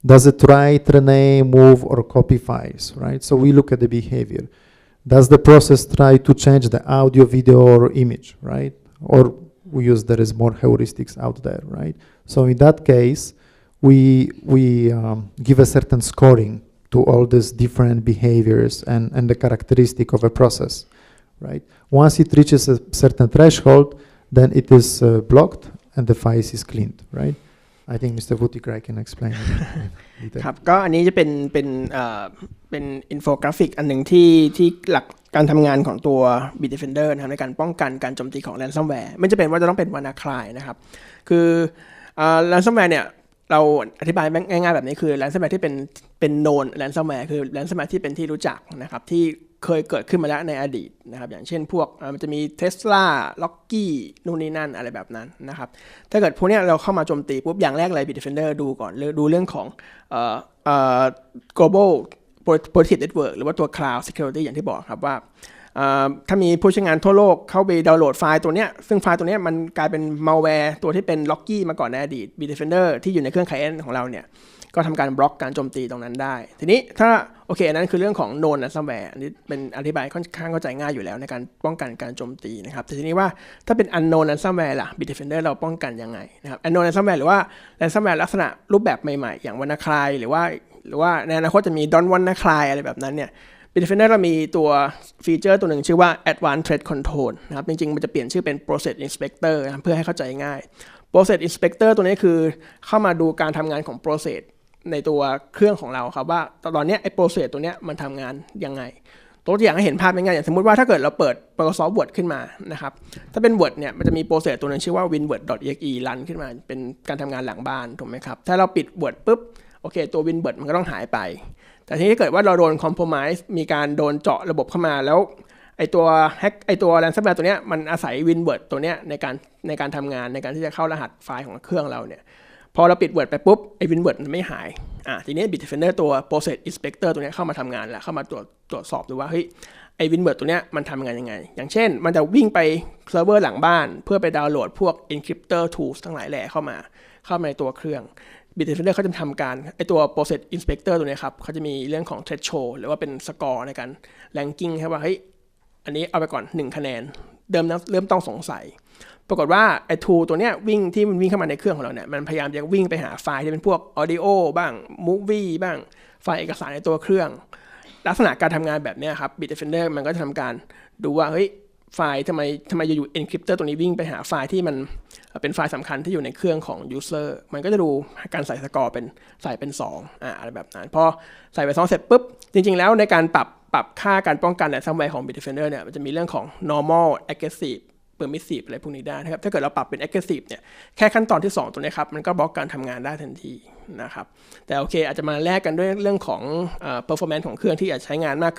Does it write, rename, move, or copy files, right? So we look at the behavior. Does the process try to change the audio, video, or image, right? Or there is more heuristics out there, right? So in that case, we give a certain scoring to all these different behaviors and the characteristic of a process, right? Once it reaches a certain threshold, then it is blocked and the file is cleaned, right? I think Mr. Vutikrai can explain it. ครับก็อันนี้จะเป็นอินโฟกราฟิกอันหนึ่งที่หลักการทำงานของตัว Bitdefender นะครับในการป้องกันการโจมตีของ Ransomware ไม่จะเป็นว่าจะต้องเป็นวรรณครายนะครับคือRansomware เนี่ยเราอธิบายง่ายๆแบบนี้คือ Ransomware ที่เป็น known Ransomware คือ Ransomware ที่เป็นที่รู้จักนะครับที่เคยเกิดขึ้นมาแล้วในอดีตนะครับอย่างเช่นพวกมันจะมี Tesla Locky นู่นนี่นั่นอะไรแบบนั้นนะครับถ้าเกิดพวกนี้เราเข้ามาโจมตีปุ๊บอย่างแรกเลย Bitdefender ดูก่อนดูเรื่องของglobal protected network หรือว่าตัว cloud security อย่างที่บอกครับว่าถ้ามีผู้ใช้งานทั่วโลกเข้าไปดาวน์โหลดไฟล์ตัวเนี้ยซึ่งไฟล์ตัวเนี้ยมันกลายเป็น malware ตัวที่เป็น Locky มาก่อนในอดีต Bitdefender ที่อยู่ในเครื่อง client ของเราเนี่ยก็ทำการบล็อกการโจมตีตรงนั้นได้ทีนี้ถ้าโอเคอันนั้นคือเรื่องของ known ransomware อันนี้เป็นอธิบายค่อนข้างเข้าใจง่ายอยู่แล้วในการป้องกันการโจมตีนะครับแต่ทีนี้ว่าถ้าเป็น unknown ransomware ล่ะ Bitdefender เราป้องกันยังไงนะครับ unknown ransomware หรือว่า ransomware ลักษณะรูปแบบใหม่ๆอย่างวรรณครายหรือว่า หรือว่าในอนาคตจะมี don't wanna cry อะไรแบบนั้นเนี่ย Bitdefender เรามีตัวฟีเจอร์ตัวหนึ่งชื่อว่า Advanced Threat Control นะครับจริงๆมันจะเปลี่ยนชื่อเป็น Process Inspector นะเพื่อให้เข้าใจง่าย Process Inspector ตัวนี้คือเข้ามาดูการทำงานของ Process ในตัวเครื่องของเราครับว่าตอนนี้ไอ้ Process ตัวนี้มันทำงานยังไงตัวอย่างให้เห็นภาพง่ายๆอย่างสมมุติว่าถ้าเกิดเราเปิด Microsoft Word ขึ้นมานะครับถ้าเป็น Word เนี่ยมันจะมี Process ตัวนึงชื่อว่า winword.exe run ขึ้นมาเป็นการทำงานหลังบ้านถูกไหมครับถ้าเราปิด Word ปุ๊บโอเคตัว winword มันก็ต้องหายไปแต่ทีนี้ถ้าเกิดว่าเราโดน compromise มีการโดนเจาะระบบเข้ามาแล้วไอตัวแฮกไอตัว ransomware ตัวเนี้ยมันอาศัย winword ตัวเนี้ยในการทำงานในการที่จะเข้ารหัสไฟล์ของเครื่องเราเนี่ยพอเราปิด Word ไปปุ๊บไอ้ winword มันไม่หายทีนี้ Bitdefender ตัว process inspector ตัวเนี้ยเข้ามาทำงานแล้วเข้ามาตรวจสอบดูว่าเฮ้ยไอ้ winword ตัวเนี้ยมันทำงานยังไงอย่างเช่นมันจะวิ่งไปเซิร์ฟเวอร์หลังบ้านเพื่อไปดาวน์โหลดพวก encryptor tools ทั้งหลายแหล่เข้ามาในตัวเครื่อง Bitdefender เขาจะทำการไอตัว process inspector ตัวนี้ครับเขาจะมีเรื่องของ threshold หรือว่าเป็นสกอร์ในการ ranking ให้ว่าเฮ้ยอันนี้เอาไปก่อน1คะแนนเริ่มต้องสงสัยปรากฏว่าไอ้ tool ตัวเนี้ยวิ่งเข้ามาในเครื่องของเราเนี่ยมันพยายามจะวิ่งไปหาไฟล์ที่เป็นพวก audio บ้าง movie บ้างไฟล์เอกสารในตัวเครื่องลักษณะการทำงานแบบนี้ครับ Bitdefender มันก็จะทำการดูว่าเฮ้ยไฟล์ทำไมอยู่ encryptor ตัวนี้วิ่งไปหาไฟล์ที่มันเป็นไฟล์สำคัญที่อยู่ในเครื่องของ user มันก็จะดูการใส่สกอร์ใส่เป็น2อะไรแบบนั้นพอใส่ไป2เสร็จปุ๊บจริงๆแล้วในการปรับค่าการป้องกันransomwareของ Bitdefender เนี่ยมันจะมีเรื่องของ normal aggressive permissive อะไรพวกนี้ได้นะครับถ้าเกิดเราปรับเป็น aggressive เนี่ยแค่ขั้นตอนที่2ตัวนี้ครับมันก็บล็อกการทำงานได้ทันทีนะครับแต่โอเคอาจจะมาแลกกันด้วยเรื่องของperformance ของเครื่องที่อาจใช้งานมาก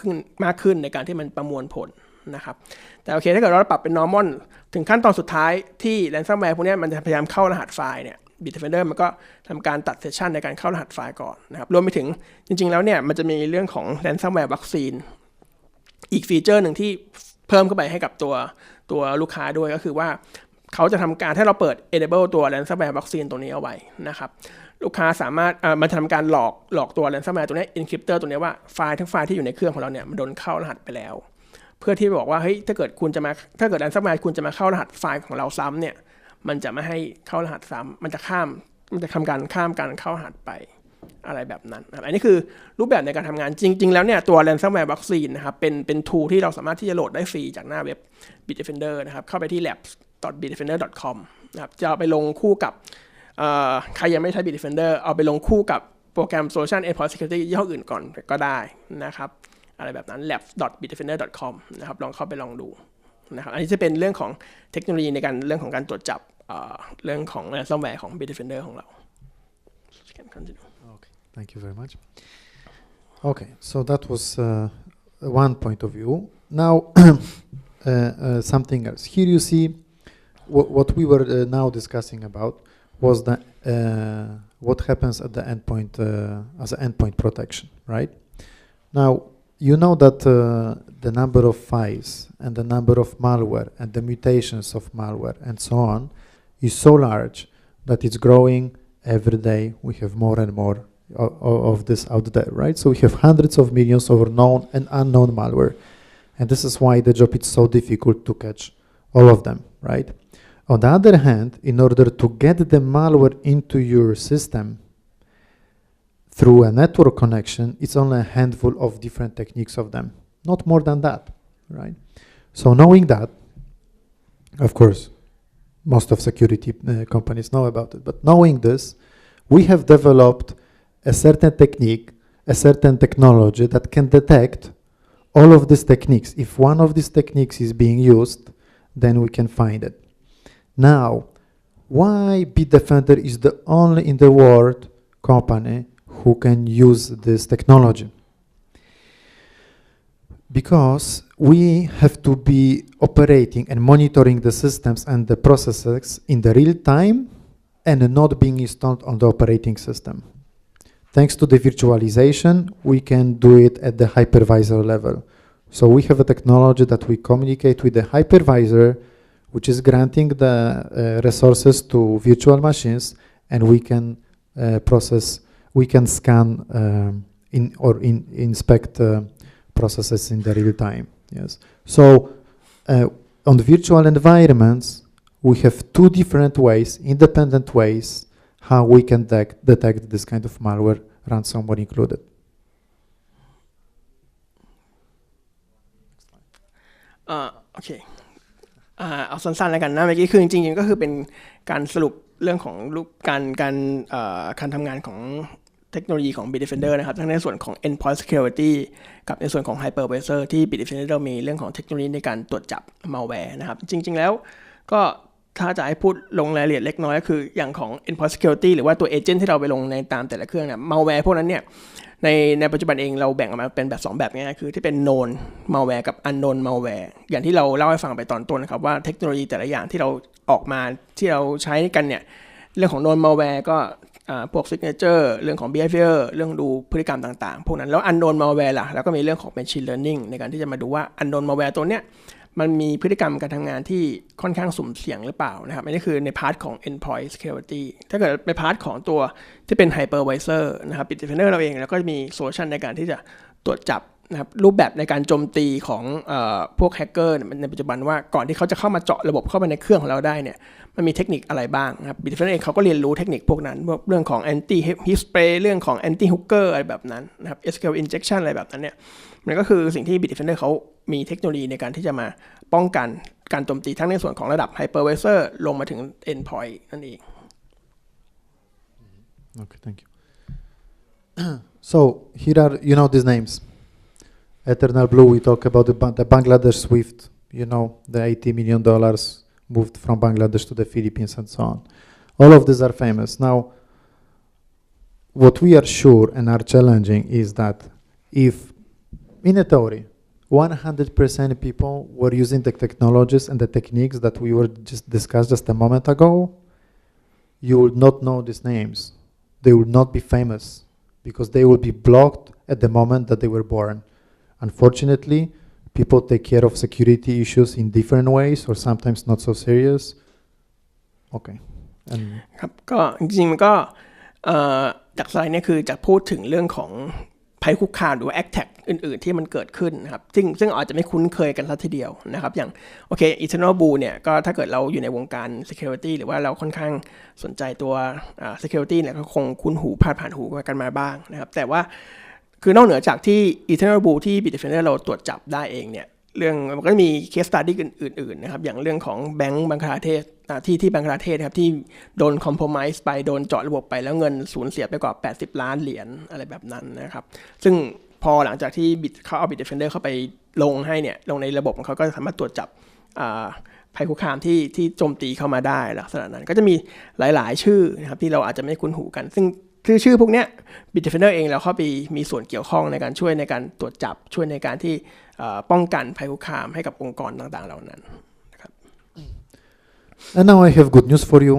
ขึ้นในการที่มันประมวลผลนะครับแต่โอเคถ้าเกิดเราปรับเป็น normal ถึงขั้นตอนสุดท้ายที่ ransomware พวกนี้มันจะพยายามเข้ารหัสไฟล์เนี่ย Bitdefender มันก็ทำการตัดเซสชันในการเข้ารหัสไฟล์ก่อนนะครับรวมไปถึงจริงๆแล้วเนี่ยมันจะมีเรื่องของ ransomware vaccine อีกฟีเจอร์หนึ่งที่เพิ่มเข้าไปให้กับตัวลูกค้าด้วยก็คือว่าเขาจะทำการถ้าเราเปิด enable ตัว ransomware vaccine ตัวนี้เอาไว้นะครับลูกค้าสามารถมันทำการหลอกตัว ransomware ตัวนี้ encryptor ตัวนี้ว่าไฟล์ทั้งไฟล์ที่อยู่ในเครื่องของเราเนี่ยมันโดนเข้ารหัสไปแล้วเพื่อที่บอกว่าเฮ้ยถ้าเกิดransomware คุณจะมาเข้ารหัสไฟล์ของเราซ้ำเนี่ยมันจะไม่ให้เข้ารหัสซ้ำมันจะทำการข้ามการเข้ารหัสไปอะไรแบบนั้นอันนี้คือรูปแบบในการทำงานจริงๆแล้วเนี่ยตัว ransomware vaccine นะครับเป็น tool ที่เราสามารถที่จะโหลดได้ฟรีจากหน้าเว็บ Bitdefender นะครับเข้าไปที่ labs.bitdefender.com นะครับจะเอาไปลงคู่กับใครยังไม่ใช้ Bitdefender เอาไปลงคู่กับโปรแกรม solution endpoint security ยี่ห้ออื่นก่อนก็ได้นะครับอะไรแบบนั้น labs.bitdefender.com นะครับลองเข้าไปลองดูนะครับอันนี้จะเป็นเรื่องของเทคโนโลยีในการเรื่องของการตรวจจับเรื่องของ ransomware ของ Bitdefender ของเรา Okay, thank you very much. Okay, so that was one point of view. Now something else. Here you see what we were now discussing about was the what happens at the endpoint as an endpoint protection, right? Now you know that the number of files and the number of malware and the mutations of malware and so on is so large that it's growing every day. We have more and more of this out there, right? So we have hundreds of millions of known and unknown malware, and this is why the job is so difficult to catch all of them, right? On the other hand, in order to get the malware into your system through a network connection, it's only a handful of different techniques of them, not more than that, right? So knowing that, of course, most of security companies know about it, but knowing this, we have developed a certain technique, a certain technology that can detect all of these techniques. If one of these techniques is being used, then we can find it. Now, why Bitdefender is the only in the world company who can use this technology? Because we have to be operating and monitoring the systems and the processes in the real time and not being installed on the operating system. Thanks to the virtualization, we can do it at the hypervisor level. So we have a technology that we communicate with the hypervisor, which is granting the resources to virtual machines, and we can we can scan inspect processes in the real time. Yes. So on the virtual environments, we have two different ways, independent ways, how we can detect this kind of malware ransomware included. โอเคเอาสั้นๆแล้วกันนะเมื่อกี้คือจริงๆก็คือเป็นการสรุปเรื่องของการทำงานของเทคโนโลยีของ Bitdefender นะครับทั้งในส่วนของ endpoint security กับในส่วนของ hypervisor ที่ Bitdefender เรามีเรื่องของเทคโนโลยีในการตรวจจับ malware นะครับจริงๆแล้วก็ถ้าจะให้พูดลงรายละเอียดเล็กน้อยก็คืออย่างของ endpoint security หรือว่าตัว agent ที่เราไปลงในตามแต่ละเครื่องเนี่ย malware พวกนั้นเนี่ยในปัจจุบันเองเราแบ่งออกมาเป็นแบบ2แบบง่ายๆคือที่เป็น known malware กับ unknown malware อย่างที่เราเล่าให้ฟังไปตอนต้นนะครับว่าเทคโนโลยีแต่ละอย่างที่เราออกมาที่เราใช้กันเนี่ยเรื่องของ known malware ก็พวก signature เรื่องของ behavior เรื่องดูพฤติกรรมต่างๆพวกนั้นแล้ว unknown malware ล่ะแล้วก็มีเรื่องของ machine learning ในการที่จะมาดูว่า unknown malware ตัวเนี้ยมันมีพฤติกรรมการทำงานที่ค่อนข้างสุ่มเสี่ยงหรือเปล่านะครับอันนี้คือในพาร์ทของ endpoint security ถ้าเกิดในพาร์ทของตัวที่เป็น hypervisor นะครับ Bitdefender เราเองแล้วก็มีโซลูชันในการที่จะตรวจจับนะครับรูปแบบในการโจมตีของพวกแฮกเกอร์ในปัจจุบันว่าก่อนที่เขาจะเข้ามาเจาะระบบเข้าไปในเครื่องของเราได้เนี่ยมันมีเทคนิคอะไรบ้างนะครับ Bitdefender เองเขาก็เรียนรู้เทคนิคพวกนั้นเรื่องของ anti hit spray เรื่องของ anti hooker อะไรแบบนั้นนะครับ SQL injection อะไรแบบนั้นเนี่ยมันก็คือสิ่งที่ Bitdefender เขามีเทคโนโลยีในการที่จะมาป้องกันการโจมตีทั้งในส่วนของระดับ hypervisor ลงมาถึง endpoint นั่นเอง Okay, thank you. So here are, these names. Eternal Blue, we talk about the Bangladesh SWIFT, the $80 million moved from Bangladesh to the Philippines and so on. All of these are famous. Now, what we are sure and are challenging is that if, in a theory, 100% people were using the technologies and the techniques that we were just discussed just a moment ago, you would not know these names. They would not be famous because they will be blocked at the moment that they were born. Unfortunately, people take care of security issues in different ways or sometimes not so serious. Okay. ครับก็จริงๆมันก็จากสไลด์นี้คือจะพูดถึงเรื่องของภัยคุกคามหรือว่า attack อื่นๆที่มันเกิดขึ้นนะครับซึ่งอาจจะไม่คุ้นเคยกันซะทีเดียวนะครับอย่างโอเค Eternal Blue เนี่ยก็ถ้าเกิดเราอยู่ในวงการ security หรือว่าเราค่อนข้างสนใจตัวsecurity เนี่ยก็คงคุ้นหูผ่านหูกันมาบ้างนะครับแต่ว่าคือนอกเหนือจากที่ Eternal Blue ที่ Bitdefender เราตรวจจับได้เองเนี่ยเรื่องมันก็มี case study อื่นๆนะครับอย่างเรื่องของแบงก์บังคลาเทศที่บังคลาเทศครับที่โดน compromise ไปโดนเจาะระบบไปแล้วเงินสูญเสียไปกว่า80ล้านเหรียญอะไรแบบนั้นนะครับซึ่งพอหลังจากที่เขาเอา Bitdefender เข้าไปลงให้เนี่ยลงในระบบของเขาก็สามารถตรวจจับภัยคุกคามที่โจมตีเข้ามาได้ลักษณะนั้นก็จะมีหลายๆชื่อนะครับที่เราอาจจะไม่คุ้นหูกันซึ่งชื่อพวกเนี้ย Bitdefender เองเราเข้าไปมีส่วนเกี่ยวข้องในการช่วยในการตรวจจับช่วยในการที่ป้องกันภัยคุกคามให้กับองค์กรต่างๆเหล่านั้นนะครับ And now I have good news for you.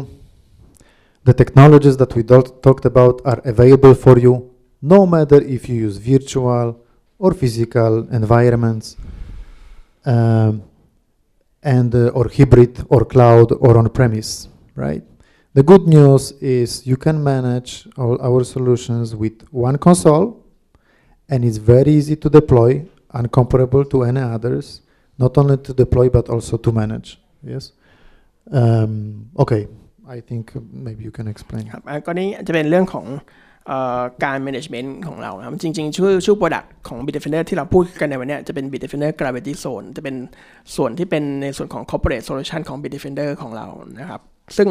The technologies that we talked about are available for you no matter if you use virtual or physical environments or hybrid or cloud or on-premise, right? The good news is you can manage all our solutions with one console and it's very easy to deploy, uncomparable to any others, not only to deploy but also to manage. Yes? Okay, I think maybe you can explain. ครับก็นี้จะเป็นเรื่องของการ management ของเราครับจริงๆชื่อ product ของ Bitdefender ที่เราพูดกันในวันนี้จะเป็น Bitdefender Gravity Zone จะเป็นส่วนที่เป็นในส่วนของ corporate solution ของ Bitdefender ของเรานะครับซึ่ง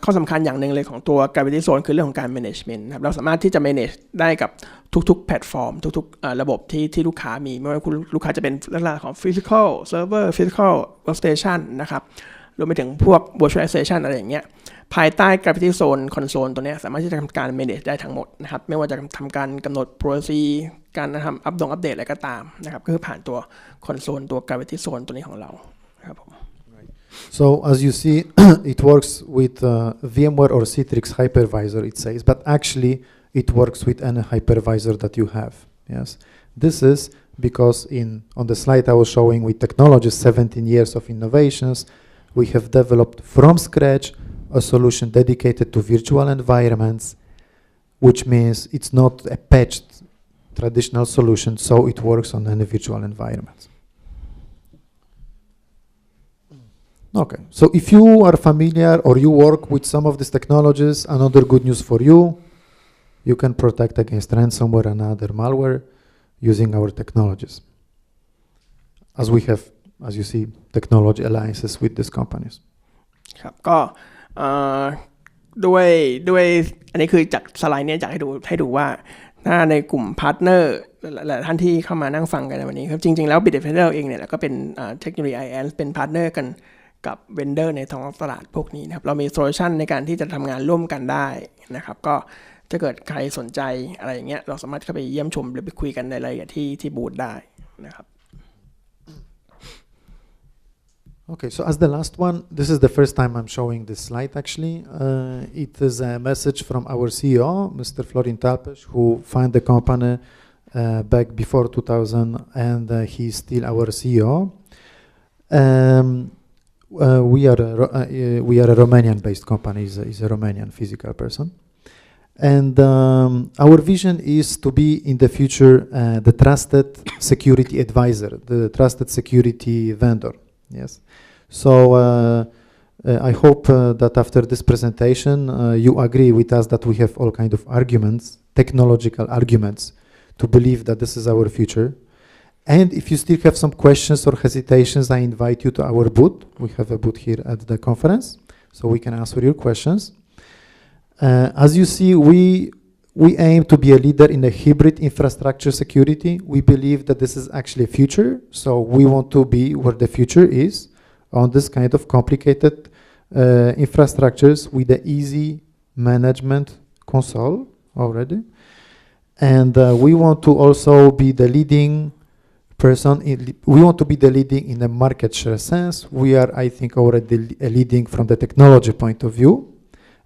ข้อสำคัญอย่างหนึ่งเลยของตัว Gravity Zone คือเรื่องของการ management ครับเราสามารถที่จะ manage ได้กับทุกๆแพลตฟอร์มทุกๆระบบที่ลูกค้ามีไม่ว่าลูกค้าจะเป็นลักษณะของ physical server physical workstation นะครับรวมไปถึงพวก virtualization อะไรอย่างเงี้ยภายใต้ Gravity Zone Console ตัวนี้สามารถที่จะทำการ manage ได้ทั้งหมดนะครับไม่ว่าจะทำการกำหนด policy การทำอัปเดตอะไรก็ตามนะครับก็คือผ่านตัว Console ตัว Gravity Zone ตัวนี้ของเราครับผม So as you see, it works with VMware or Citrix hypervisor, it says, but actually it works with any hypervisor that you have. Yes, this is because on the slide I was showing with technologies, 17 years of innovations, we have developed from scratch a solution dedicated to virtual environments, which means it's not a patched traditional solution, so it works on any virtual environment. Okay, so if you are familiar or you work with some of these technologies, another good news for you, you can protect against ransomware and other malware using our technologies. As we have, as you see, technology alliances with these companies. ครับก็ด้วยอันนี้คือจากสไลด์นี้อยากให้ดูว่าถ้าในกลุ่มพาร์ทเนอร์หลายท่านที่เข้ามานั่งฟังกันในวันนี้ครับจริงๆแล้ว Bitdefender เองเนี่ยก็เป็นเทคโนโลยี alliance เป็นพาร์ทเนอร์กันกับเวนเดอร์ในท้องตลาดพวกนี้นะครับเรามีโซลูชันในการที่จะทำงานร่วมกันได้นะครับก็ถ้าเกิดใครสนใจอะไรอย่างเงี้ยเราสามารถเข้าไปเยี่ยมชมหรือไปคุยกันในรายละเอียดที่บูธได้นะครับ Okay, so as the last one, this is the first time I'm showing this slide actually. It is a message from our CEO, Mr. Florin Talpes, who founded the company back before 2000 and he's still our CEO. We are a Romanian-based company, is a Romanian physical person. And our vision is to be in the future the trusted security advisor, the trusted security vendor. Yes. So I hope that after this presentation you agree with us that we have all kind of arguments, technological arguments, to believe that this is our future. And if you still have some questions or hesitations, I invite you to our booth. We have a booth here at the conference, so we can answer your questions. As you see, we aim to be a leader in a hybrid infrastructure security. We believe that this is actually a future, so we want to be where the future is, on this kind of complicated infrastructures with the easy management console already. And we want to also be the leading person, we want to be the leading in the market share sense. We are, I think, already leading from the technology point of view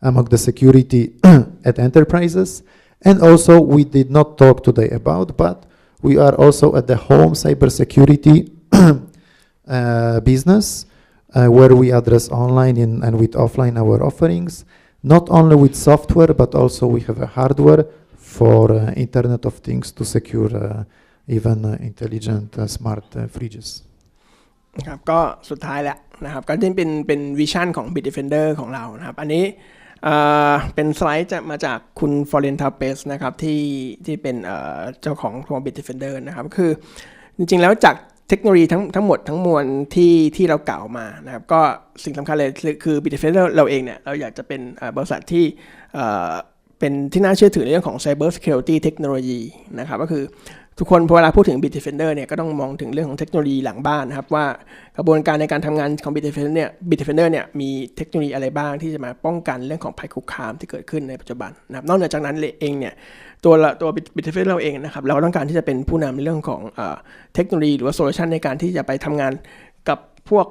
among the security at enterprises. And also we did not talk today about, but we are also at the home cybersecurity business where we address online and with offline our offerings, not only with software, but also we have a hardware for Internet of Things to secure even intelligent smart fridges. ครับก็สุดท้ายแล้วนะครับก็ที่เป็นวิชั่นของ Bitdefender ของเรานะครับอันนี้เป็นสไลด์จะมาจากคุณ Florin Talpes นะครับที่เป็นเจ้าของตัว Bitdefender นะครับคือจริงๆแล้วจากเทคโนโลยีทั้งหมดทั้งมวลที่เรากล่าวมานะครับก็สิ่งสำคัญเลยคือ Bitdefender เราเองเนี่ยเราอยากจะเป็นบริษัทที่เป็นที่น่าเชื่อถือในเรื่องของ Cyber Security Technology นะครับก็คือทุกคนเวลาพูดถึง Bitdefender เนี่ยก็ต้องมองถึงเรื่องของเทคโนโลยีหลังบ้านนะครับว่ากระบวนการในการทำงานของ Bitdefender เนี่ยมีเทคโนโลยีอะไรบ้างที่จะมาป้องกันเรื่องของภัยคุกคามที่เกิดขึ้นในปัจจุบันนะครับนอกจากนั้นเองเนี่ยตัว Bitdefender เราเองนะครับเราต้องการที่จะเป็นผู้นำในเรื่องของเทคโนโลยีหรือว่าโซลูชันในการที่จะไปทำงานกับพวก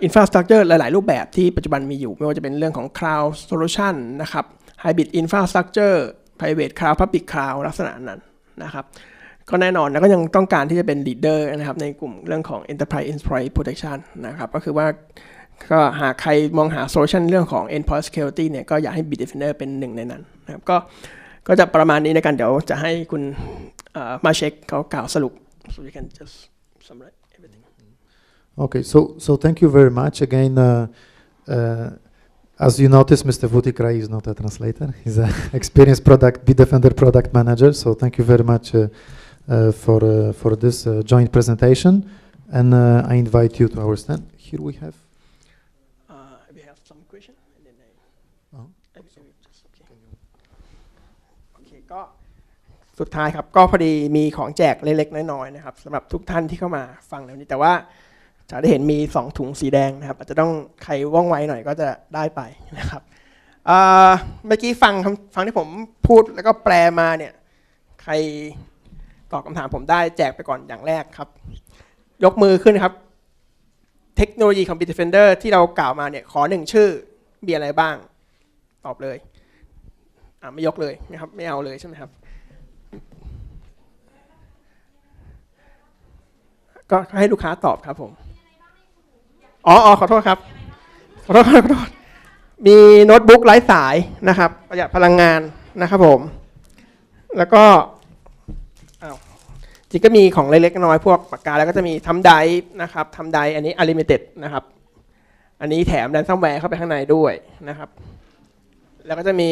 infrastructure หลายๆรูปแบบที่ปัจจุบันมีอยู่ไม่ว่าจะเป็นเรื่องของ cloud solution นะครับ hybrid infrastructure private cloud public cloud ลักษณะนั้นนะครับก็แน่นอนแล้วก็ยังต้องการที่จะเป็น leader นะครับในกลุ่มเรื่องของ enterprise endpoint protection นะครับก็คือว่าก็หากใครมองหา solution เรื่องของ endpoint security เนี่ยก็อยากให้ Bitdefender เป็นหนึ่งในนั้นนะครับก็จะประมาณนี้ในการเดี๋ยวจะให้คุณมาเช็คเขากล่าวสรุป so you can just summarize everything. Okay, so thank you very much again. As you notice, Mr. Vutikrai is not a translator. He's an experienced Bitdefender product manager. So thank you very much for this joint presentation. And I invite you to our stand. Here we have. We have some question. And then okay. ก็สุดท้ายครับก็พอดีมีของแจกเล็กๆน้อยๆนะครับสำหรับทุกท่านที่เข้ามาฟังในวันนี้แต่ว่าจะได้เห็นมี2ถุงสีแดงนะครับอาจจะต้องใครว่องไวหน่อยก็จะได้ไปนะครับเมื่อกี้ฟังที่ผมพูดแล้วก็แปลมาเนี่ยใครตอบคำถามผมได้แจกไปก่อนอย่างแรกครับยกมือขึ้นครับเทคโนโลยีของ Bitdefender ที่เรากล่าวมาเนี่ยขอ1ชื่อมีอะไรบ้างตอบเลยไม่ยกเลยนะครับไม่เอาเลยใช่ไหมครับก็ให้ลูกค้าตอบครับผมขอโทษครับขอโทษมีโน้ตบุ๊กไร้สายนะครับประหยัดพลังงานนะครับผมแล้วก็จริงก็มีของเล็กๆน้อยๆพวกปากกาแล้วก็จะมีทำไดร์นะครับทำไดร์อันนี้ Unlimited นะครับอันนี้แถมRansomwareเข้าไปข้างในด้วยนะครับแล้วก็จะมี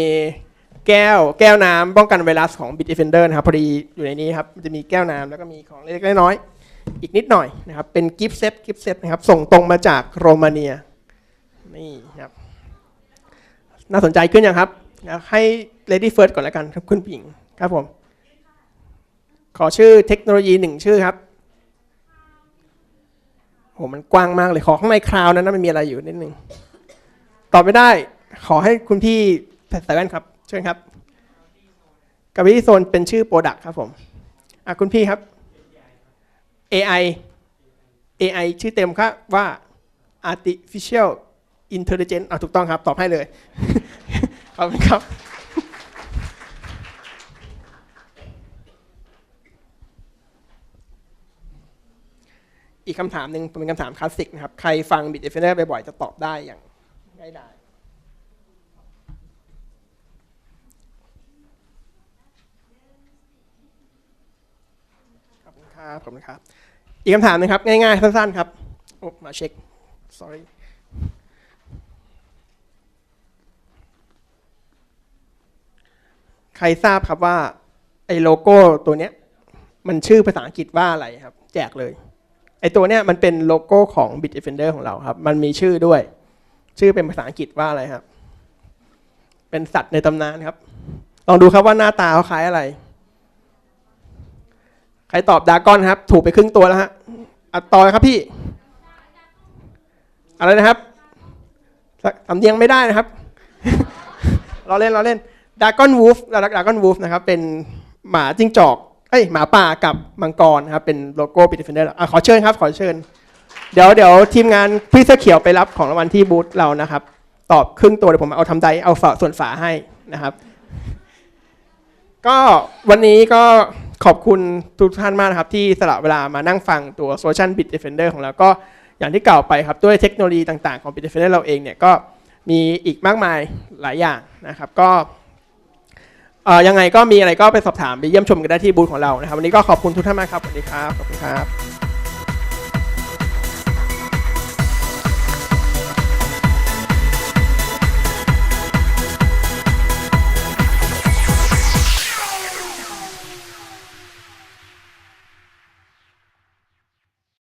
แก้วน้ำป้องกันไวรัสของ Bitdefender นะครับพอดีอยู่ในนี้ครับมันจะมีแก้วน้ำแล้วก็มีของเล็กๆน้อยๆอีกนิดหน่อยนะครับเป็นกิฟต์เซตนะครับส่งตรงมาจากโรมาเนียนี่ครับน่าสนใจขึ้นยังครับให้ Lady First ก่อนแล้วกันครับคุณผู้หญิงครับผมขอชื่อเทคโนโลยี1ชื่อครับโหมันกว้างมากเลยขอข้างในคราวนั้นมันมีอะไรอยู่นิดนึงตอบไม่ได้ขอให้คุณพี่ใส่แว่นครับเชิญครับกับวิธีโซนเป็นชื่อ Product ครับผมคุณพี่ครับ AI ชื่อเต็มครับว่า Artificial Intelligence ถูกต้องครับตอบให้เลย ขอบคุณครับอีกคำถามหนึ่งเป็นคำถามคลาสสิกนะครับใครฟัง Bitdefender บ่อยๆจะตอบได้อย่างง่ายดายขอบคุณครับอีกคำถามนึงครับง่ายๆสั้นๆครับมาเช็ค sorry ใครทราบครับว่าไอ้โลโก้ตัวเนี้ยมันชื่อภาษาอังกฤษว่าอะไรครับแจกเลยไอ้ตัวเนี้ยมันเป็นโลโก้ของ Bitdefender ของเราครับมันมีชื่อด้วยชื่อเป็นภาษาอังกฤษว่าอะไรครับเป็นสัตว์ในตำนานครับลองดูครับว่าหน้าตาเขาคล้ายอะไรใครตอบดราก้อนครับถูกไปครึ่งตัวแล้วฮะต่อครับพี่อะไรนะครับสำเนียงไม่ได้นะครับ เราเล่นดราก้อนวูฟนะครับเป็นหมาจิ้งจอกหมาป่ากับมังกรครับเป็นโลโก้ Bitdefender ขอเชิญครับขอเชิญเดี๋ยวทีมงานพี่เสื้อเขียวไปรับของรางวัลที่บูธเรานะครับตอบครึ่งตัวเดี๋ยวผมเอาทำไดเอาส่วนฝาให้นะครับก็วันนี้ก็ขอบคุณทุกท่านมากนะครับที่สละเวลามานั่งฟังตัวโซลูชัน Bitdefender ของเราก็อย่างที่กล่าวไปครับด้วยเทคโนโลยีต่างๆของ Bitdefender เราเองเนี่ยก็มีอีกมากมายหลายอย่างนะครับก็ยังไงก็มีอะไรก็ไปสอบถามไปเยี่ยมชมกันได้ที่บูธของเรานะครับวันนี้ก็ขอบคุณทุกท่านมากครับสวัสดีครับขอบคุณครับ